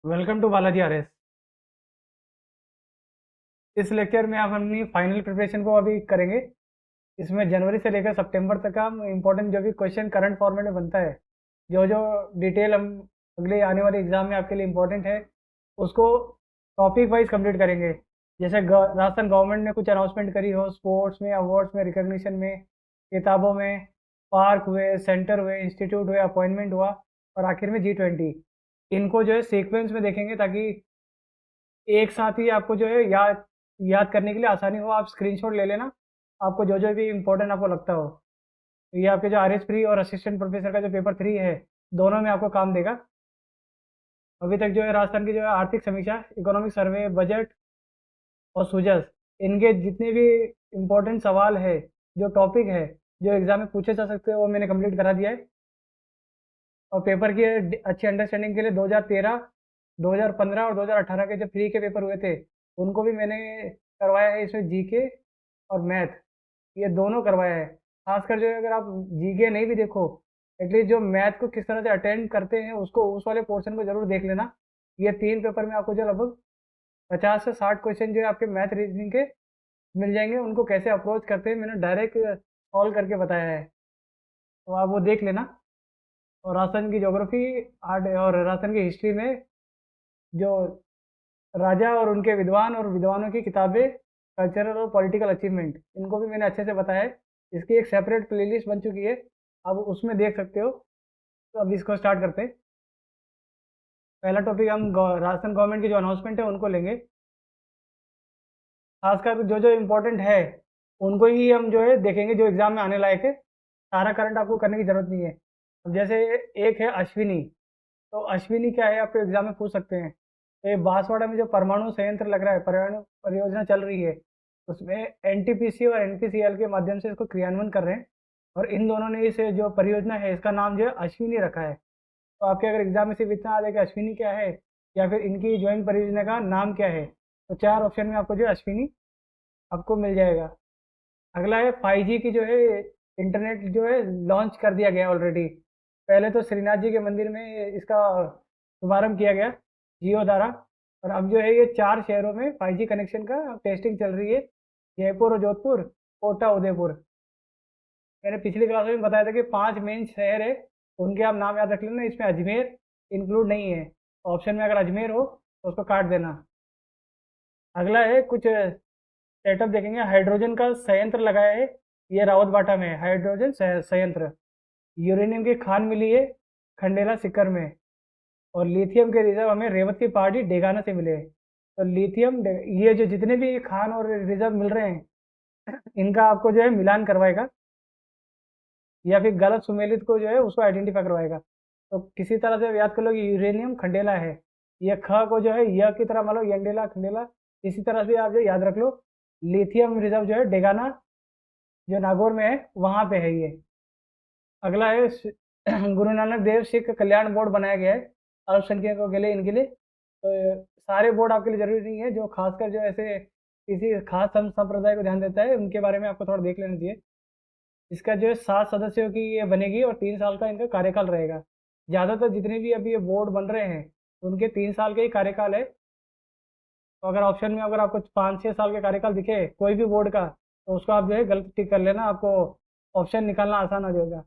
Welcome to Balaji RS. इस lecture में आप अपनी फाइनल प्रिपरेशन को अभी करेंगे। इसमें जनवरी से लेकर सितंबर तक का इम्पोर्टेंट जो भी क्वेश्चन करंट फॉर्मेट में बनता है, जो जो डिटेल हम अगले आने वाले एग्जाम में आपके लिए इम्पोर्टेंट है, उसको टॉपिक वाइज कंप्लीट करेंगे। जैसे राजस्थान गवर्नमेंट ने कुछ अनाउंसमेंट करी हो, स्पोर्ट्स में, अवार्ड्स में, रिकग्निशन में, किताबों में, पार्क हुए, सेंटर हुए, इंस्टीट्यूट हुए, अपॉइंटमेंट हुआ, और आखिर में G20। इनको जो है सीक्वेंस में देखेंगे ताकि एक साथ ही आपको जो है याद याद करने के लिए आसानी हो। आप स्क्रीनशॉट ले लेना, आपको जो जो भी इम्पोर्टेंट आपको लगता हो। तो ये आपके जो RS3 और असिस्टेंट प्रोफेसर का जो पेपर 3 है, दोनों में आपको काम देगा। अभी तक जो है राजस्थान की जो है आर्थिक समीक्षा, इकोनॉमिक सर्वे, बजट और सुजस, इनके जितने भी इम्पोर्टेंट सवाल है, जो टॉपिक है, जो एग्जाम में पूछे जा सकते हैं, वो मैंने कंप्लीट करा दिया है। और पेपर की अच्छी अंडरस्टैंडिंग के लिए 2013, 2015 और 2018 के जो फ्री के पेपर हुए थे, उनको भी मैंने करवाया है। इसमें जीके और मैथ, ये दोनों करवाया है। खासकर जो है, अगर आप जीके नहीं भी देखो, एटलीस्ट जो मैथ को किस तरह से अटेंड करते हैं, उसको उस वाले पोर्शन को जरूर देख लेना। ये 3 पेपर में आपको जो लगभग 50 से 60 क्वेश्चन जो है आपके मैथ रीजनिंग के मिल जाएंगे। उनको कैसे अप्रोच करते हैं, मैंने डायरेक्ट सॉल्व करके बताया है, तो आप वो देख लेना। और राजस्थान की ज्योग्राफी, आर्ट और राजस्थान की हिस्ट्री में जो राजा और उनके विद्वान और विद्वानों की किताबें, कल्चरल और पॉलिटिकल अचीवमेंट, इनको भी मैंने अच्छे से बताया है। इसकी एक सेपरेट प्लेलिस्ट बन चुकी है, आप उसमें देख सकते हो। तो अब इसको स्टार्ट करते हैं। पहला टॉपिक हम राजस्थान गवर्नमेंट की जो अनाउंसमेंट है उनको लेंगे। खासकर जो जो इम्पोर्टेंट है, उनको ही हम जो है देखेंगे, जो एग्जाम में आने लायक है। सारा करंट आपको करने की जरूरत नहीं है। अब जैसे एक है अश्विनी, तो अश्विनी क्या है, आपको एग्जाम में पूछ सकते हैं। तो ये बांसवाड़ा में जो परमाणु संयंत्र लग रहा है, परमाणु परियोजना चल रही है, उसमें NTPC और NPCL के माध्यम से इसको क्रियान्वयन कर रहे हैं। और इन दोनों ने इस जो परियोजना है, इसका नाम जो है अश्विनी रखा है। तो आपके अगर एग्जाम में सिर्फ इतना आ जाए कि अश्विनी क्या है, या फिर इनकी ज्वाइंट परियोजना का नाम क्या है, तो 4 ऑप्शन में आपको जो है अश्विनी आपको मिल जाएगा। अगला है 5G की जो है इंटरनेट जो है लॉन्च कर दिया गया ऑलरेडी। पहले तो श्रीनाथ जी के मंदिर में इसका शुभारंभ किया गया जियो द्वारा। और अब जो है ये 4 शहरों में 5G कनेक्शन का टेस्टिंग चल रही है, जयपुर और जोधपुर, कोटा, उदयपुर। मैंने पिछली क्लास में बताया था कि 5 मेन शहर है, उनके आप नाम याद रख लेना। इसमें अजमेर इंक्लूड नहीं है। ऑप्शन में अगर अजमेर हो तो उसको काट देना। अगला है कुछ सेटअप देखेंगे। हाइड्रोजन का संयंत्र लगाया है, ये रावत बाटा में है, हाइड्रोजन संयंत्र। यूरेनियम की खान मिली है खंडेला सिक्कर में। और लिथियम के रिजर्व हमें रेवत की पहाड़ी डेगाना से मिले हैं। तो लिथियम ये जो जितने भी खान और रिजर्व मिल रहे हैं, इनका आपको जो है मिलान करवाएगा, या फिर गलत सुमेलित को जो है उसको आइडेंटिफाई करवाएगा। तो किसी तरह से याद कर लो कि यूरेनियम खंडेला है, ये ख को जो है य की तरह मान लो, यंडेला खंडेला। इसी तरह से आप जो याद रख लो, लिथियम रिजर्व जो है डेगाना, जो नागौर में है, वहां पे है ये। अगला है गुरु नानक देव सिख कल्याण बोर्ड बनाया गया है अल्पसंख्यकों के लिए, इनके लिए। तो सारे बोर्ड आपके लिए जरूरी नहीं है, जो खासकर जो ऐसे किसी खास संप्रदाय को ध्यान देता है, उनके बारे में आपको थोड़ा देख लेना चाहिए। इसका जो है 7 सदस्यों की ये बनेगी और 3 साल का इनका कार्यकाल रहेगा। ज़्यादातर जितने भी अभी ये बोर्ड बन रहे हैं, उनके 3 साल के ही कार्यकाल है। तो अगर ऑप्शन में अगर आपको 5-6 साल के कार्यकाल दिखे कोई भी बोर्ड का, तो उसको आप जो है गलत टिक कर लेना, आपको ऑप्शन निकालना आसान हो जाएगा।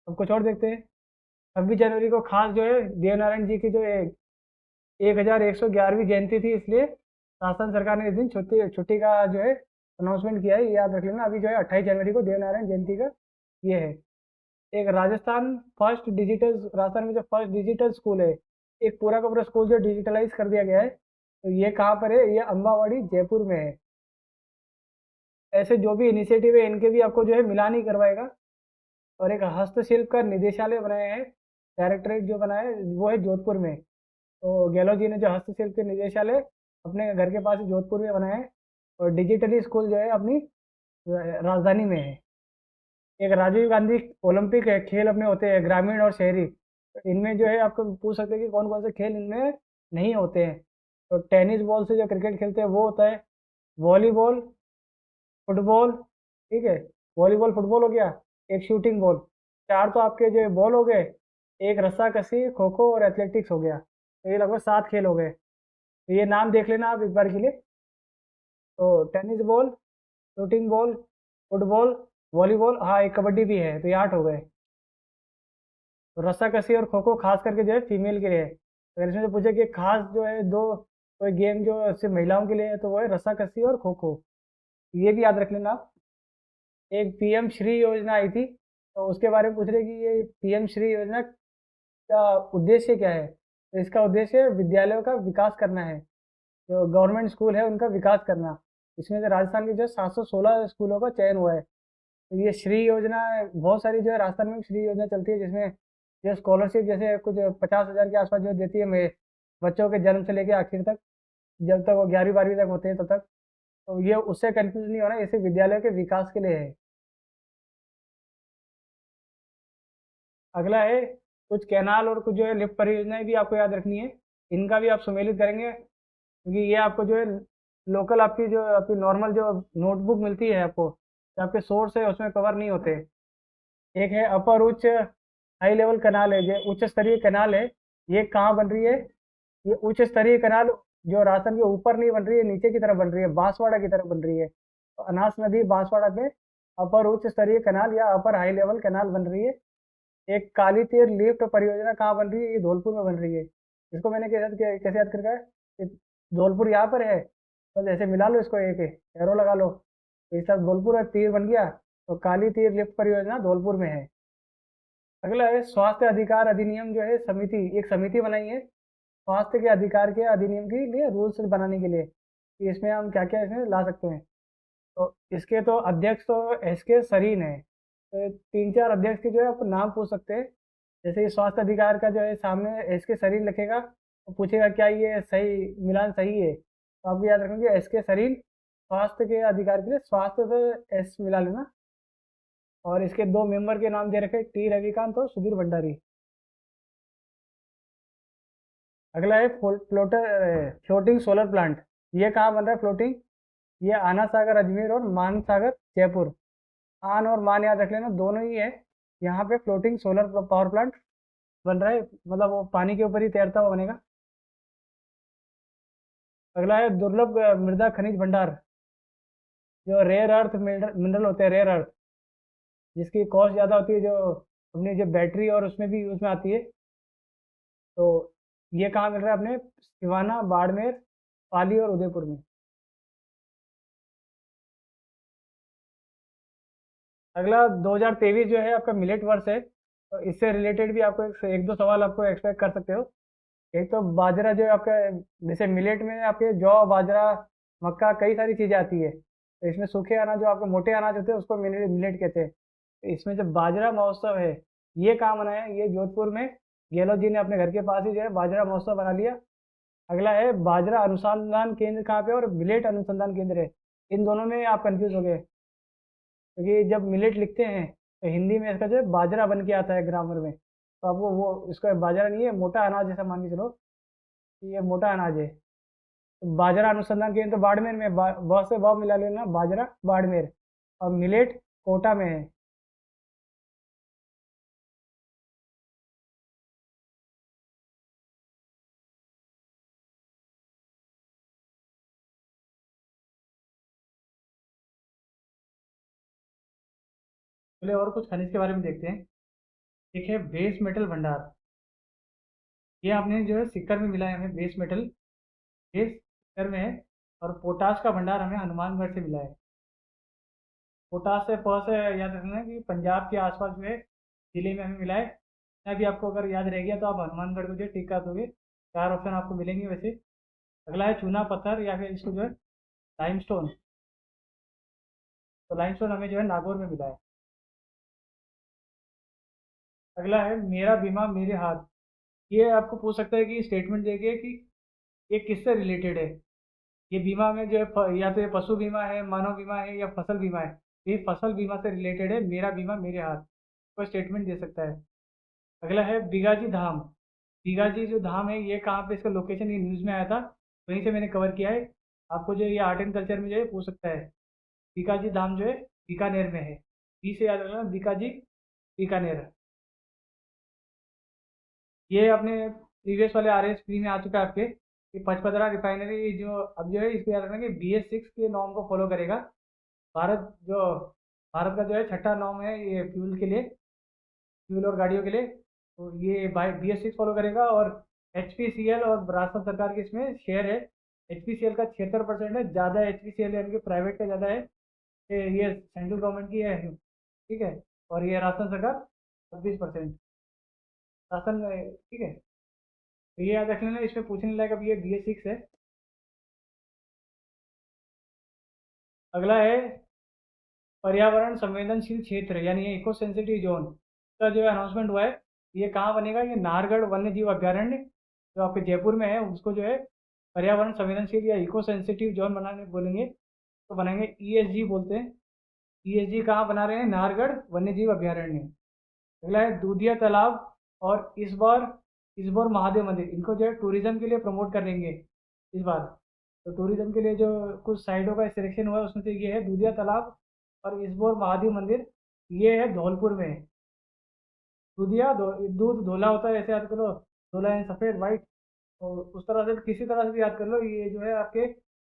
अब कुछ और देखते हैं। 26 जनवरी को खास जो है देवनारायण जी की जो 1111वीं जयंती थी, इसलिए राजस्थान सरकार ने इस दिन छुट्टी छुट्टी का जो है अनाउंसमेंट किया है, ये याद रख लेना। अभी जो है 28 जनवरी को देवनारायण जयंती का ये है। एक राजस्थान में जो फर्स्ट डिजिटल स्कूल है, एक पूरा का पूरा स्कूल जो डिजिटलाइज कर दिया गया है, तो ये कहाँ पर है, ये अम्बावाड़ी जयपुर में है। ऐसे जो भी इनिशिएटिव है, इनके भी आपको जो है मिलान ही करवाएगा। और एक हस्तशिल्प का निदेशालय बनाया है, डायरेक्टरेट जो बनाया है वो है जोधपुर में। तो गहलोत जी ने जो हस्तशिल्प के निदेशालय अपने घर के पास ही जोधपुर में बनाया है। और डिजिटली स्कूल जो है अपनी राजधानी में है। एक राजीव गांधी ओलंपिक है, खेल अपने होते हैं ग्रामीण और शहरी। तो इनमें जो है आपको पूछ सकते हैं कि कौन कौन से खेल इनमें नहीं होते हैं। तो टेनिस बॉल से जो क्रिकेट खेलते हैं वो होता है, वॉलीबॉल, फुटबॉल, ठीक है, वॉलीबॉल फुटबॉल हो गया, एक शूटिंग बॉल। 4 तो आपके जो बॉल हो गए, एक रस्सा कसी, खो खो और एथलेटिक्स हो गया। तो ये लगभग 7 खेल हो गए। तो ये नाम देख लेना आप एक बार के लिए। तो tennis ball, shooting ball, football, volleyball, हाँ एक कबड्डी भी है, तो ये 8 हो गए। तो रस्साकसी और खो खो खास करके जो है फीमेल के लिए है। अगर इसमें जो पूछे कि खास जो है दो कोई गेम जो सिर्फ महिलाओं के लिए है, तो वो है रस्साकसी और खो खो। ये भी याद रख लेना आप। एक पीएम श्री योजना आई थी, तो उसके बारे में पूछ रहे कि ये पीएम श्री योजना का उद्देश्य क्या है। तो इसका उद्देश्य विद्यालयों का विकास करना है, जो गवर्नमेंट स्कूल है उनका विकास करना। इसमें से राजस्थान के जो 716 स्कूलों का चयन हुआ है। तो ये श्री योजना बहुत सारी जो है राजस्थान में श्री योजना चलती है, जिसमें जो स्कॉलरशिप जैसे कुछ 50,000 के आसपास जो देती है बच्चों के जन्म से लेकर आखिर तक, जब तक वो 11वीं 12वीं तक होते हैं तब तक। तो ये उससे कंफ्यूज नहीं होना, इसे विद्यालय के विकास के लिए है। अगला है कुछ कैनाल और कुछ जो है लिफ्ट परियोजनाएं भी आपको याद रखनी है। इनका भी आप सुमेलित करेंगे, क्योंकि ये आपको जो है लोकल आपकी जो आपकी नॉर्मल जो नोटबुक मिलती है आपको, जो आपके सोर्स है उसमें कवर नहीं होते। एक है अपर उच्च हाई लेवल कनाल है, जो उच्च स्तरीय कनाल है। ये कहाँ बन रही है? ये उच्च स्तरीय कनाल जो राजस्थान के ऊपर नहीं बन रही है, नीचे की तरफ बन रही है, बांसवाड़ा की तरफ बन रही है। तो अनास नदी बांसवाड़ा पे अपर उच्च स्तरीय कनाल या अपर हाई लेवल कनाल बन रही है। एक काली तीर लिफ्ट परियोजना कहाँ बन रही है? ये धौलपुर में बन रही है। इसको मैंने कैसे याद करके है? धौलपुर यहाँ पर है, बस ऐसे मिला लो इसको, एक एरो लगा लो, तो इस तरफ धौलपुर है, तीर बन गया। तो काली तीर लिफ्ट परियोजना धौलपुर में है। अगला है स्वास्थ्य अधिकार अधिनियम, जो है समिति, एक समिति बनाई है स्वास्थ्य के अधिकार के अधिनियम के लिए रूल्स बनाने के लिए, कि इसमें हम क्या क्या इसमें ला सकते हैं। तो इसके तो अध्यक्ष तो एस के सरीन है। तो 3-4 अध्यक्ष के जो है आप नाम पूछ सकते हैं। जैसे ये स्वास्थ्य अधिकार का जो है सामने एस के सरीन लिखेगा, तो पूछेगा क्या ये सही मिलान सही है, तो आपको याद रखेंगे एस के सरीन स्वास्थ्य के अधिकार के लिए, स्वास्थ्य से एस मिला लेना। और इसके 2 मेंबर के नाम दे रखे, टी रविकांत और सुधीर भंडारी। अगला है फ्लोटिंग सोलर प्लांट। ये कहाँ बन रहा है फ्लोटिंग? ये आना सागर अजमेर और मान सागर जयपुर। आन और मान याद रख लेना, दोनों ही है। यहाँ पे फ्लोटिंग सोलर पावर प्लांट बन रहा है, मतलब वो पानी के ऊपर ही तैरता हुआ बनेगा। अगला है दुर्लभ मृदा खनिज भंडार, जो रेयर अर्थ मिनरल होते हैं, रेयर अर्थ जिसकी कॉस्ट ज़्यादा होती है, जो अपनी जो बैटरी और उसमें भी यूज़ में आती है। तो ये कहाँ मिल रहा है? अपने सिवाना, बाड़मेर, पाली और उदयपुर में। अगला 2023 जो है आपका मिलेट वर्ष है, तो इससे रिलेटेड भी आपको एक दो सवाल आपको एक्सपेक्ट कर सकते हो। एक तो बाजरा जो है आपका, जैसे मिलेट में आपके जौ, बाजरा, मक्का, कई सारी चीज़ें आती है। तो इसमें सूखे अनाज जो आपके मोटे अनाज होते हैं उसको मिलेट कहते हैं। तो इसमें जो बाजरा महोत्सव है, ये कहाँ मनाया है? ये जोधपुर में गहलोत जी ने अपने घर के पास ही जो है बाजरा महोत्सव बना लिया। अगला है बाजरा अनुसंधान केंद्र कहाँ पे है और मिलेट अनुसंधान केंद्र है। इन दोनों में आप कंफ्यूज हो गए, क्योंकि जब मिलेट लिखते हैं तो हिंदी में इसका जो है बाजरा बन के आता है ग्रामर में, तो आपको वो इसका बाजरा नहीं है, मोटा अनाज जैसा मान के चलो कि ये मोटा अनाज है। तो बाजरा अनुसंधान केंद्र तो बाड़मेर में, बहुत से भाव मिला लेना, बाजरा बाड़मेर और मिलेट कोटा में है। चलिए और कुछ खनिज के बारे में देखते हैं। एक है बेस मेटल भंडार। ये आपने जो है सिक्कर में मिला है हमें, बेस मेटल, बेस सिक्कर में है। और पोटाश का भंडार हमें हनुमानगढ़ से मिला है। पोटाश से प से याद रखना है कि पंजाब के आसपास जो है जिले में हमें मिला है। अभी आपको अगर याद रह गया तो आप हनुमानगढ़ को जो है टिक कर दोगे। 4 ऑप्शन आपको मिलेंगे वैसे। अगला है चूना पत्थर या फिर इसको जो है लाइमस्टोन। तो लाइमस्टोन हमें जो है नागौर में मिला है। अगला है मेरा बीमा मेरे हाथ। ये आपको पूछ सकता है कि स्टेटमेंट देके कि ये किससे रिलेटेड है। ये बीमा में जो है या तो ये पशु बीमा है, मानव बीमा है या फसल बीमा है। ये फसल बीमा से रिलेटेड है, मेरा बीमा मेरे हाथ, कोई स्टेटमेंट दे सकता है। अगला है बिगाजी धाम। बिगाजी जो धाम है ये कहाँ पे, इसका लोकेशन ये न्यूज़ में आया था, वहीं से मैंने कवर किया है। आपको जो ये आर्ट एंड कल्चर में जो है पूछ सकता है। बिकाजी धाम जो है बीकानेर में है। बी से याद रखना, बिकाजी, बीकानेर। ये अपने प्रीवियस वाले आर एस फ्री में आ चुका है आपके कि पचपदरा रिफाइनरी जो अब जो है इसको याद रखना कि BS6 के नॉर्म को फॉलो करेगा। भारत जो भारत का जो है छठा नॉर्म है ये फ्यूल के लिए, फ्यूल और गाड़ियों के लिए। तो ये बाई BS6 फॉलो करेगा। और HPCL और राजस्थान सरकार की इसमें शेयर है। HPCL का 76% है, ज़्यादा HPCL यानी कि प्राइवेट का ज़्यादा है। ये सेंट्रल गवर्नमेंट की है, ठीक है। और ये राजस्थान सरकार 26% राजस्थान में है, ठीक है। तो ये याद रख लेना, इसमें पूछने लायक अब ये BS6 है। अगला है पर्यावरण संवेदनशील क्षेत्र यानी इको सेंसिटिव जोन का जो अनाउंसमेंट हुआ है। ये कहाँ बनेगा? ये नाहरगढ़ वन्य जीव अभ्यारण्य जो आपके जयपुर में है उसको जो है पर्यावरण संवेदनशील या इको सेंसिटिव जोन बनाने बोलेंगे तो बनाएंगे, ESG बोलते हैं। ESG कहाँ बना रहे हैं? नाहरगढ़ वन्य जीव अभ्यारण्य। अगला है दूधिया तालाब और इस बार महादेव मंदिर, इनको जो है टूरिज्म के लिए प्रमोट करेंगे इस बार। तो टूरिज्म के लिए जो कुछ साइटों का सिलेक्शन हुआ है उसमें से ये है दूधिया तालाब और इसबोर महादेव मंदिर। ये है धौलपुर में। दूधिया दूध धोला होता है, ऐसे याद करो, धोला यानी सफ़ेद वाइट। और उस तरह से किसी तरह से भी याद कर लो, ये जो है आपके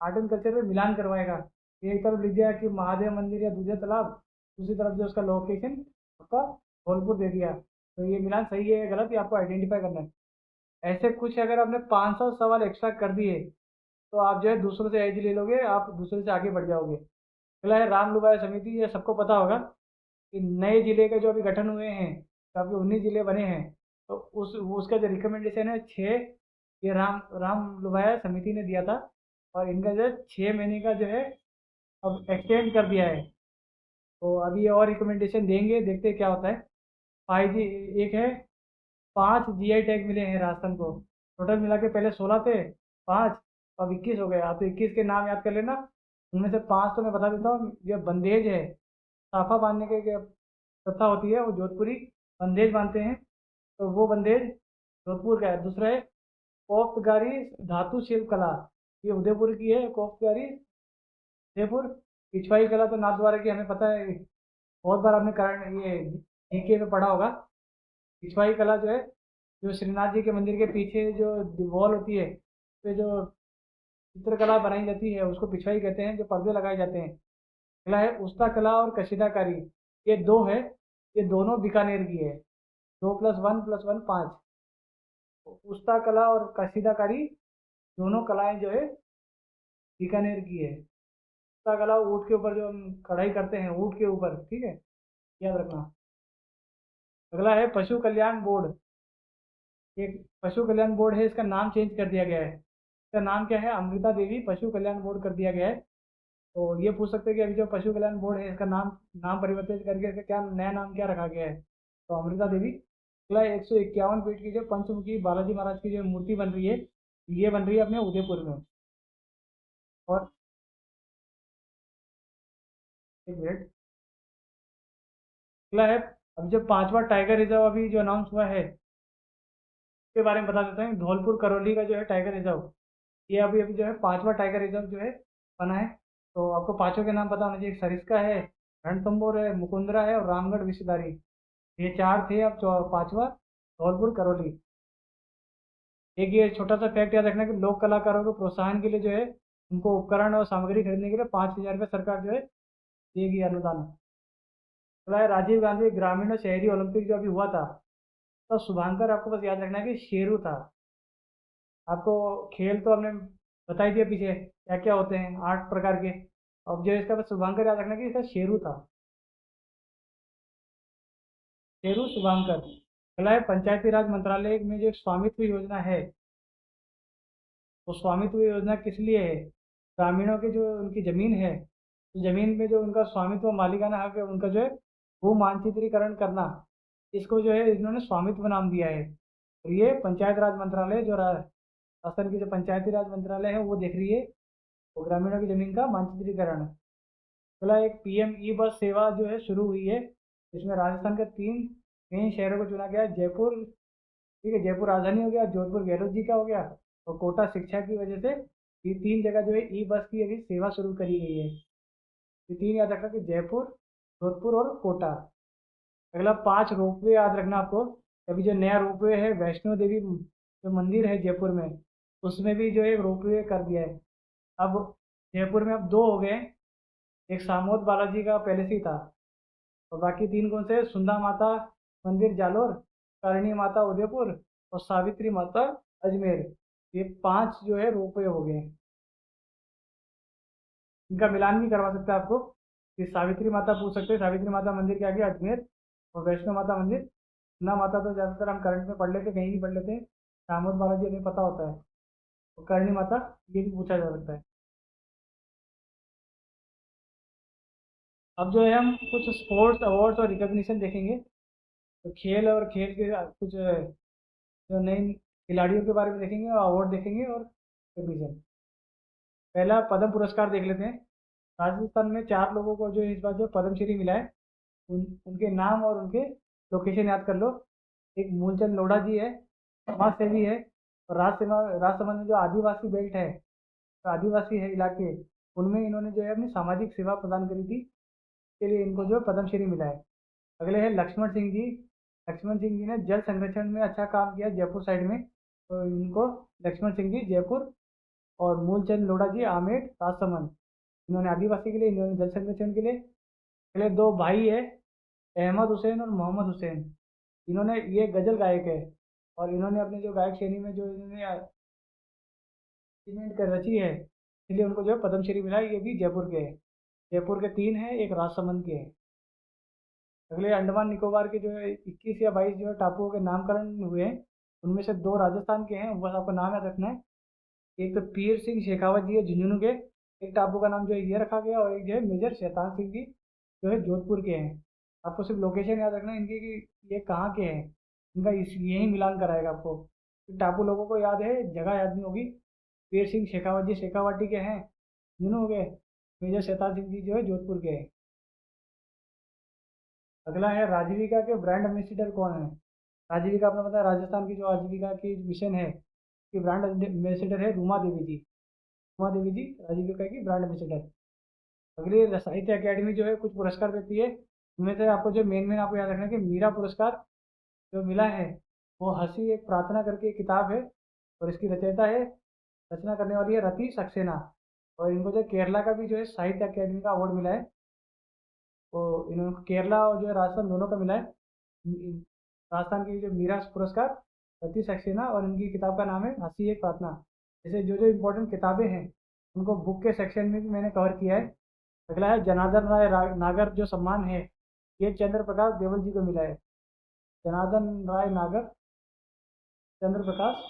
आर्ट एंड कल्चर में मिलान करवाएगा। ये एक तरफ लिख दिया कि महादेव मंदिर या दूधिया तालाब, दूसरी तरफ जो उसका लोकेशन आपका धौलपुर दे दिया। तो ये मिलान सही है या गलत, ये आपको आइडेंटिफाई करना है। ऐसे कुछ अगर आपने 500 सवाल एक्स्ट्रा कर दिए तो आप जो है दूसरों से एज ले लोगे, आप दूसरे से आगे बढ़ जाओगे। अगला है राम लुभाया समिति, ये सबको पता होगा कि नए जिले के जो अभी गठन हुए हैं, तो अभी 19 जिले बने हैं। तो उसका जो रिकमेंडेशन है 6, ये राम राम लुभाया समिति ने दिया था। और इनका जो है 6 महीने का जो है अब एक्सटेंड कर दिया है। तो अभी ये और रिकमेंडेशन देंगे, देखते हैं क्या होता है। 5G एक है, 5 GI टैग मिले हैं राजस्थान को। टोटल मिला के पहले 16 थे, 5 अब 21 हो गए। आप तो 21 के नाम याद कर लेना। उनमें से 5 तो मैं बता देता हूँ। ये बंदेज है, साफा बांधने के प्रथा होती है, वो जोधपुरी बंदेज बांधते हैं, तो वो बंदेज जोधपुर का है। दूसरा है कोफ्तगारी धातु शिल्प कला, ये उदयपुर की है। कोफ्तगारी उदयपुर। पिछवाई कला तो नाथद्वारा की, हमें पता है, बहुत बार आपने कारण ये जीके में पढ़ा होगा। पिछवाई कला जो है, जो श्रीनाथ जी के मंदिर के पीछे जो वॉल होती है, पे जो चित्रकला बनाई जाती है उसको पिछवाई कहते हैं, जो पर्दे लगाए जाते हैं। अगला है उस्ता कला और कशीदाकारी, ये दो है, ये दोनों बीकानेर की है। 2+1+1 5। उस्ता कला और कशीदाकारी दोनों कलाएं जो है बीकानेर की है। उस्ता कला ऊँट के ऊपर जो हम कढ़ाई करते हैं, ऊँट के ऊपर, ठीक है, याद रखना। अगला है पशु कल्याण बोर्ड। एक पशु कल्याण बोर्ड है, इसका नाम चेंज कर दिया गया है। इसका नाम क्या है? अमृता देवी पशु कल्याण बोर्ड कर दिया गया है। तो ये पूछ सकते हैं कि अभी जो पशु कल्याण बोर्ड है इसका नाम नाम परिवर्तित करके इसका क्या नया नाम क्या रखा गया है? तो अमृता देवी। अगला 151 फीट की जो पंचमुखी बालाजी महाराज की जो मूर्ति बन रही है, ये बन रही है अपने उदयपुर में। और एक मिनट, अगला है अभी जो 5वां टाइगर रिजर्व अभी जो अनाउंस हुआ है उसके बारे में बता देता हूँ। धौलपुर करौली का जो है टाइगर रिजर्व, ये अभी अभी जो है 5वां टाइगर रिजर्व जो है बना है। तो आपको पांचों के नाम पता होना चाहिए। एक सरिस्का है, रणथंभौर है, मुकुंदरा है और रामगढ़ विषधारी। ये 4 थे, अब 5वां धौलपुर करौली। एक ये छोटा सा फैक्ट याद रखना कि लोक कलाकारों को प्रोत्साहन के लिए जो है उनको उपकरण और सामग्री खरीदने के लिए 5,000 रुपये सरकार जो है देगी अनुदान। अगला है राजीव गांधी ग्रामीण और शहरी ओलंपिक जो अभी हुआ था, तो शुभांकर आपको बस याद रखना है कि शेरू था। आपको खेल तो हमने बता ही दिया पीछे क्या क्या होते हैं, 8 प्रकार के। अब जो इसका बस शुभांकर याद रखना कि इसका शेरू था, शेरू शुभांकर। अगला है पंचायती राज मंत्रालय में जो एक स्वामित्व योजना है, वो स्वामित्व योजना किस लिए है? ग्रामीणों की जो उनकी जमीन है, तो जमीन में जो उनका स्वामित्व मालिकाना हक है उनका जो है भू मानचित्रीकरण करना, इसको जो है इन्होंने स्वामित्व नाम दिया है। और ये पंचायत राज मंत्रालय जो राजस्थान की जो पंचायती राज मंत्रालय है वो देख रही है, वो ग्रामीणों की जमीन का मानचित्रीकरण। अगला एक PM ई बस सेवा जो है शुरू हुई है। इसमें राजस्थान के 3 मेन शहरों को चुना गया है। जयपुर, ठीक है, जयपुर राजधानी हो गया, जोधपुर गहलोत जी का हो गया, और कोटा शिक्षा की वजह से ये 3 जगह जो है ई बस की अभी सेवा शुरू करी गई है। ये 3 याद रखना कि जयपुर, जोधपुर और कोटा। अगला 5 रोपवे याद रखना आपको। अभी जो नया रोपवे है वैष्णो देवी जो मंदिर है जयपुर में, उसमें भी जो है रोपवे कर दिया है। अब जयपुर में अब दो हो गए। एक सामोद बालाजी का पहले से ही था, और बाकी तीन कौन से? सुंदा माता मंदिर जालोर, करणी माता उदयपुर, और सावित्री माता अजमेर। ये पांच जो है रोपवे हो गए। इनका मिलान भी करवा सकते हैं आपको, कि सावित्री माता पूछ सकते हैं, सावित्री माता मंदिर के आगे अजमेर, और वैष्णो माता मंदिर। सुंदा माता तो ज़्यादातर हम करंट में पढ़ लेते, कहीं भी पढ़ लेते हैं। सामोद बालाजी हमें पता होता है, और करणी माता ये भी पूछा जा सकता है। अब जो है हम कुछ स्पोर्ट्स अवार्ड्स और रिकॉग्निशन देखेंगे। तो खेल और खेल के कुछ जो नए खिलाड़ियों के बारे में देखेंगे, और अवार्ड देखेंगे और रिकॉग्निशन। पहला पद्म पुरस्कार देख लेते हैं। राजस्थान में चार लोगों को जो इस बार जो पद्मश्री मिला है, उनके नाम और उनके लोकेशन याद कर लो। एक मूलचंद लोढ़ा जी है, समाज सेवी है, और राजसमंद में जो आदिवासी बेल्ट है, तो आदिवासी है इलाके, उनमें इन्होंने जो है अपनी सामाजिक सेवा प्रदान करी थी, के लिए इनको जो पद्मश्री मिला है। अगले हैं लक्ष्मण सिंह जी। लक्ष्मण सिंह जी ने जल संरक्षण में अच्छा काम किया जयपुर साइड में, तो इनको लक्ष्मण सिंह जी जयपुर। और मूलचंद लोढ़ा जी आमेर राजसमंद, इन्होंने आदिवासी के लिए, इन्होंने जल संरक्षण के लिए। अगले दो भाई है, अहमद हुसैन और मोहम्मद हुसैन। इन्होंने, ये गजल गायक है, और इन्होंने अपने जो गायक श्रेणी में जो इन्होंने अचीवमेंट कर रची है, इसलिए उनको जो है पद्मश्री मिला है। ये भी जयपुर के हैं। जयपुर के तीन हैं, एक राजसमंद के हैं। अगले अंडमान निकोबार के जो है 21 या 22 जो है टापुओं के नामकरण हुए हैं, उनमें से दो राजस्थान के हैं, बस आपको नाम याद रखना है। एक तो पीर सिंह शेखावत जी है झुंझुनू के, एक टापू का नाम जो है ये रखा गया, और एक जो है मेजर शैतान सिंह जी जो है जोधपुर के हैं। आपको सिर्फ लोकेशन याद रखना है इनकी, कि ये कहाँ के हैं। इनका इस यही मिलान कराएगा आपको। टापू लोगों को याद है, जगह याद नहीं होगी। पीर सिंह शेखावत जी शेखावाटी के हैं, झुंझुनू हो गए। मेजर शैतान सिंह जी जो है जोधपुर के हैं। अगला है राजीविका के ब्रांड एम्बेसडर कौन है? आजीविका आपने पता है, राजस्थान की जो आजीविका की मिशन है, कि ब्रांड एम्बेसडर है रूमा देवी जी। रूमा देवी जी आजीविका की ब्रांड एम्बेसडर। अगली साहित्य अकेडमी जो है कुछ पुरस्कार देती है, उनमें से आपको जो मेन मेन आपको याद रखना है, कि मीरा पुरस्कार जो मिला है, वो हंसी एक प्रार्थना करके एक किताब है, और इसकी रचयिता है, रचना करने वाली है रति सक्सेना। और इनको जो केरला का भी जो है साहित्य अकेडमी का अवार्ड मिला है। तो इन्होंने केरला और जो है राजस्थान दोनों का मिला है। राजस्थान की जो मीरा पुरस्कार, रति सक्सेना, और इनकी किताब का नाम है हंसी एक प्रार्थना। जैसे जो जो इम्पोर्टेंट किताबें हैं, उनको बुक के सेक्शन में भी मैंने कवर किया है। अगला है जनार्दन राय नागर जो सम्मान है, ये चंद्र प्रकाश देवल जी को मिला है। जनार्दन राय नागर, चंद्र प्रकाश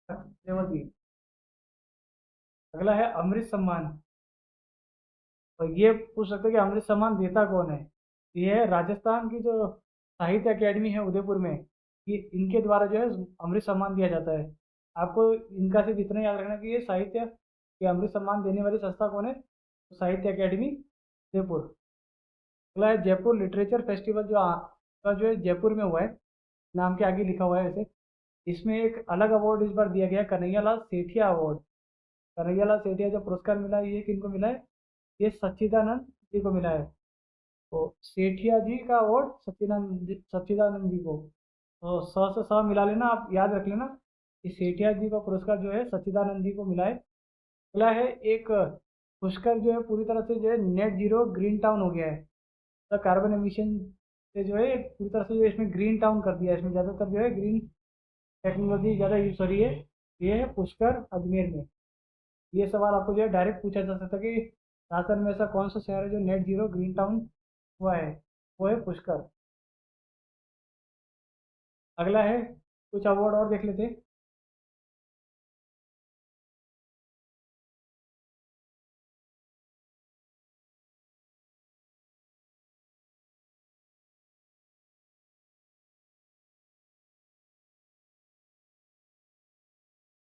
देवल जी। अगला है अमृत सम्मान। और ये पूछ सकते हैं कि अमृत सम्मान देता कौन है? ये है राजस्थान की जो साहित्य अकेडमी है उदयपुर में, ये इनके द्वारा जो है अमृत सम्मान दिया जाता है। आपको इनका सिर्फ इतना याद रखना कि ये साहित्य के अमृत सम्मान देने वाली संस्था कौन है, तो साहित्य अकेडमी जयपुर। अगला है जयपुर लिटरेचर फेस्टिवल का जो है जयपुर में हुआ है, नाम के आगे लिखा हुआ है ऐसे। इसमें एक अलग अवार्ड इस बार दिया गया है, कन्हैयालाल सेठिया अवार्ड। कन्हैयालाल सेठिया जो पुरस्कार मिला है, ये किनको मिला है? ये सच्चिदानंद जी को मिला है। तो सेठिया जी का अवार्ड सच्चिदानंद जी को, तो से स मिला लेना, आप याद रख लेना कि सेठिया जी का पुरस्कार जो है सच्चिदानंद जी को मिला है। अगला है एक पुष्कर जो है पूरी तरह से जो है नेट जीरो ग्रीन टाउन हो गया है। तो कार्बन एमिशन से जो है पूरी तरह से जो है इसमें ग्रीन टाउन कर दिया है, इसमें ज़्यादातर जो है ग्रीन टेक्नोलॉजी ज़्यादा यूज हो रही है। ये है पुष्कर अजमेर में। ये सवाल आपको जो है डायरेक्ट पूछा जा सकता है कि राजस्थान में ऐसा कौन सा शहर है जो नेट जीरो ग्रीन टाउन हुआ है, वो है पुष्कर। अगला है, कुछ अवार्ड और देख लेते हैं।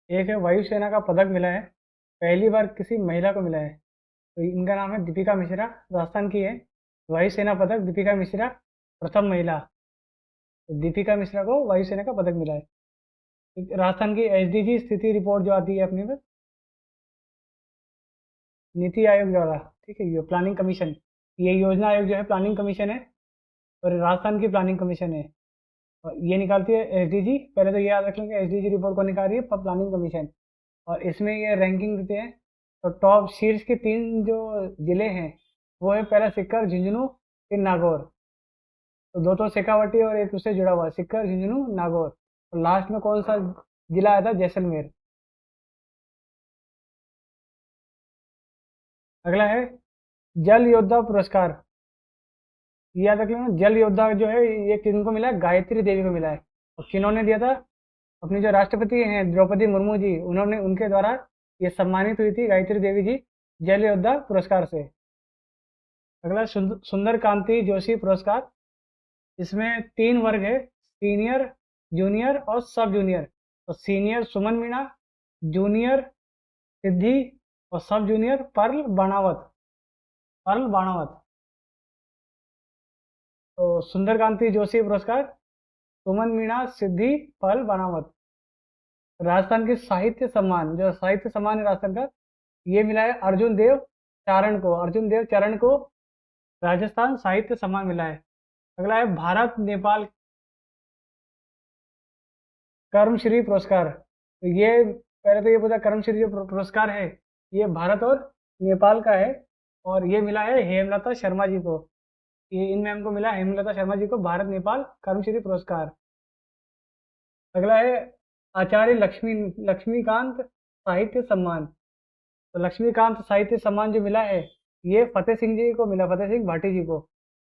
एक है वायुसेना का पदक मिला है, पहली बार किसी महिला को मिला है। तो इनका नाम है दीपिका मिश्रा, राजस्थान की है। वायुसेना पदक दीपिका मिश्रा, प्रथम महिला। तो दीपिका मिश्रा को वायुसेना का पदक मिला है। एक राजस्थान की एसडीजी स्थिति रिपोर्ट जो आती है अपने पास, नीति आयोग द्वारा, ठीक है, ये प्लानिंग कमीशन, ये योजना आयोग जो है प्लानिंग कमीशन है, और राजस्थान की प्लानिंग कमीशन है। और ये निकालती है एसडीजी। पहले तो ये याद रख लेंगे, एसडीजी रिपोर्ट को निकाल रही है प्लानिंग कमीशन, और इसमें ये रैंकिंग देते हैं। तो टॉप शीर्ष के 3 जो जिले हैं वो है, पहला सीकर, झुंझुनू, फिर नागौर। तो दो तो शेखावाटी और एक उससे जुड़ा हुआ है, सीकर, झुंझुनू, नागौर। और लास्ट में कौन सा जिला आया था? जैसलमेर। अगला है जल योद्धा पुरस्कार। ये याद रख लेना, जल योद्धा जो है ये किनको मिला है? गायत्री देवी को मिला है। और किन्होंने दिया था? अपनी जो राष्ट्रपति हैं द्रौपदी मुर्मू जी, उन्होंने, उनके द्वारा ये सम्मानित हुई थी गायत्री देवी जी जल योद्धा पुरस्कार से। अगला सुंदर कांति जोशी पुरस्कार। इसमें 3 वर्ग है, सीनियर, जूनियर और सब जूनियर। तो सीनियर सुमन मीणा, जूनियर सिद्धि, और सब जूनियर पर्ल बाणावत। पर्ल बाणावत। तो सुंदर कांति जोशी पुरस्कार, सुमन मीणा, सिद्धि, पर्ल बाणावत। राजस्थान के साहित्य सम्मान, जो साहित्य सम्मान है राजस्थान का, ये मिला है अर्जुन देव चारण को। अर्जुन देव चारण को राजस्थान साहित्य सम्मान मिला है। अगला है भारत नेपाल कर्मश्री पुरस्कार। तो ये, पहले तो ये पूछा कर्मश्री जो पुरस्कार है ये भारत और नेपाल का है, और ये मिला है हेमलता शर्मा जी को। ये इन मैम को मिला, हेमलता शर्मा जी को भारत नेपाल कर्मश्री पुरस्कार। अगला है आचार्य लक्ष्मीकांत साहित्य सम्मान। तो लक्ष्मीकांत साहित्य सम्मान जो मिला है ये फतेह सिंह जी को मिला, फतेह सिंह भाटी जी को।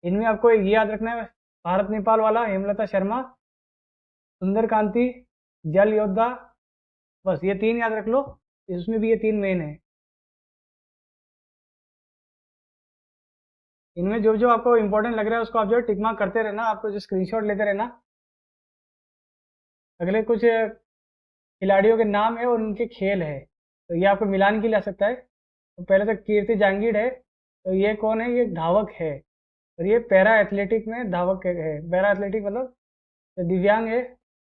इनमें आपको ये याद रखना है, भारत नेपाल वाला हेमलता शर्मा, सुंदर कांति, जल योद्धा, बस ये 3 याद रख लो। इसमें भी ये 3 मेन है। इनमें जो जो आपको इंपॉर्टेंट लग रहा है उसको आप जो है टिक मार्क करते रहना, आपको जो स्क्रीनशॉट लेते रहना। अगले कुछ खिलाड़ियों के नाम है और उनके खेल है, तो ये आपको मिलान के लिए आ सकता है। तो पहले तो कीर्ति जांगीड़ है। तो ये कौन है? ये धावक है, और ये पैरा एथलेटिक में धावक है। पैरा एथलेटिक मतलब जो दिव्यांग है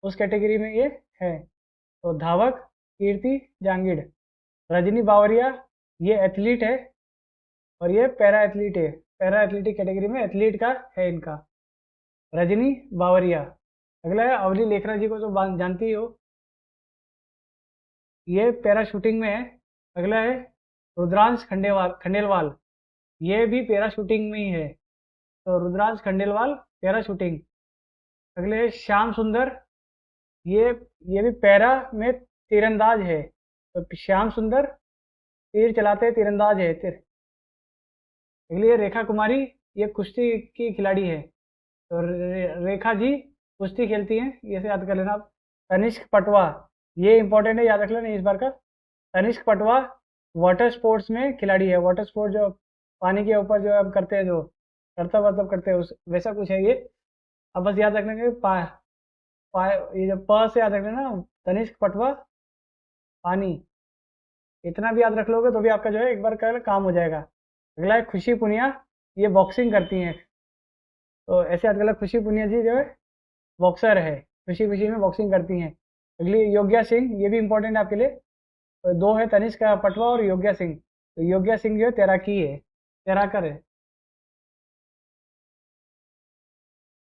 उस कैटेगरी में ये है। तो धावक कीर्ति जांगीड़। रजनी बावरिया, ये एथलीट है, और ये पैरा एथलीट है। पैरा एथलेटिक कैटेगरी में एथलीट का है इनका, रजनी बावरिया। अगला है अवली लेखरा जी को, तो जानती ही हो, ये पैरा शूटिंग में है। अगला है रुद्रांश खंडेलवाल, ये भी पैरा शूटिंग में ही है। तो रुद्रांश खंडेलवाल पैरा शूटिंग। अगले है श्याम सुंदर, ये ये भी पैरा में तीरंदाज है। तो श्याम सुंदर तीर चलाते तीरंदाज है। अगली है रेखा कुमारी, ये कुश्ती की खिलाड़ी है। तो रेखा जी कुश्ती खेलती हैं, ये से याद कर लेना आप। तनिष्क पटवा, ये इंपॉर्टेंट है, याद रख लेना इस बार का। तनिष्क पटवा वाटर स्पोर्ट्स में खिलाड़ी है। वाटर स्पोर्ट जो पानी के ऊपर जो हम करते हैं, जो करतब वर्तब करते हैं, उस वैसा कुछ है ये। अब बस याद रख लेंगे ये जो प से याद रख लेना, तनिष्क पटवा पानी। इतना भी याद रख लोगे तो भी आपका जो है एक बार का काम हो जाएगा। अगला है खुशी पुनिया, ये बॉक्सिंग करती हैं। तो ऐसे याद कर लो, खुशी पुनिया जी जो है बॉक्सर है, खुशी खुशी में बॉक्सिंग करती हैं। अगली योग्या सिंह, ये भी इंपॉर्टेंट है आपके लिए। तो 2 है, तनिष्क पटवा और योग्या सिंह। तो योग्या सिंह जो है तैराकी है, तैराकर है।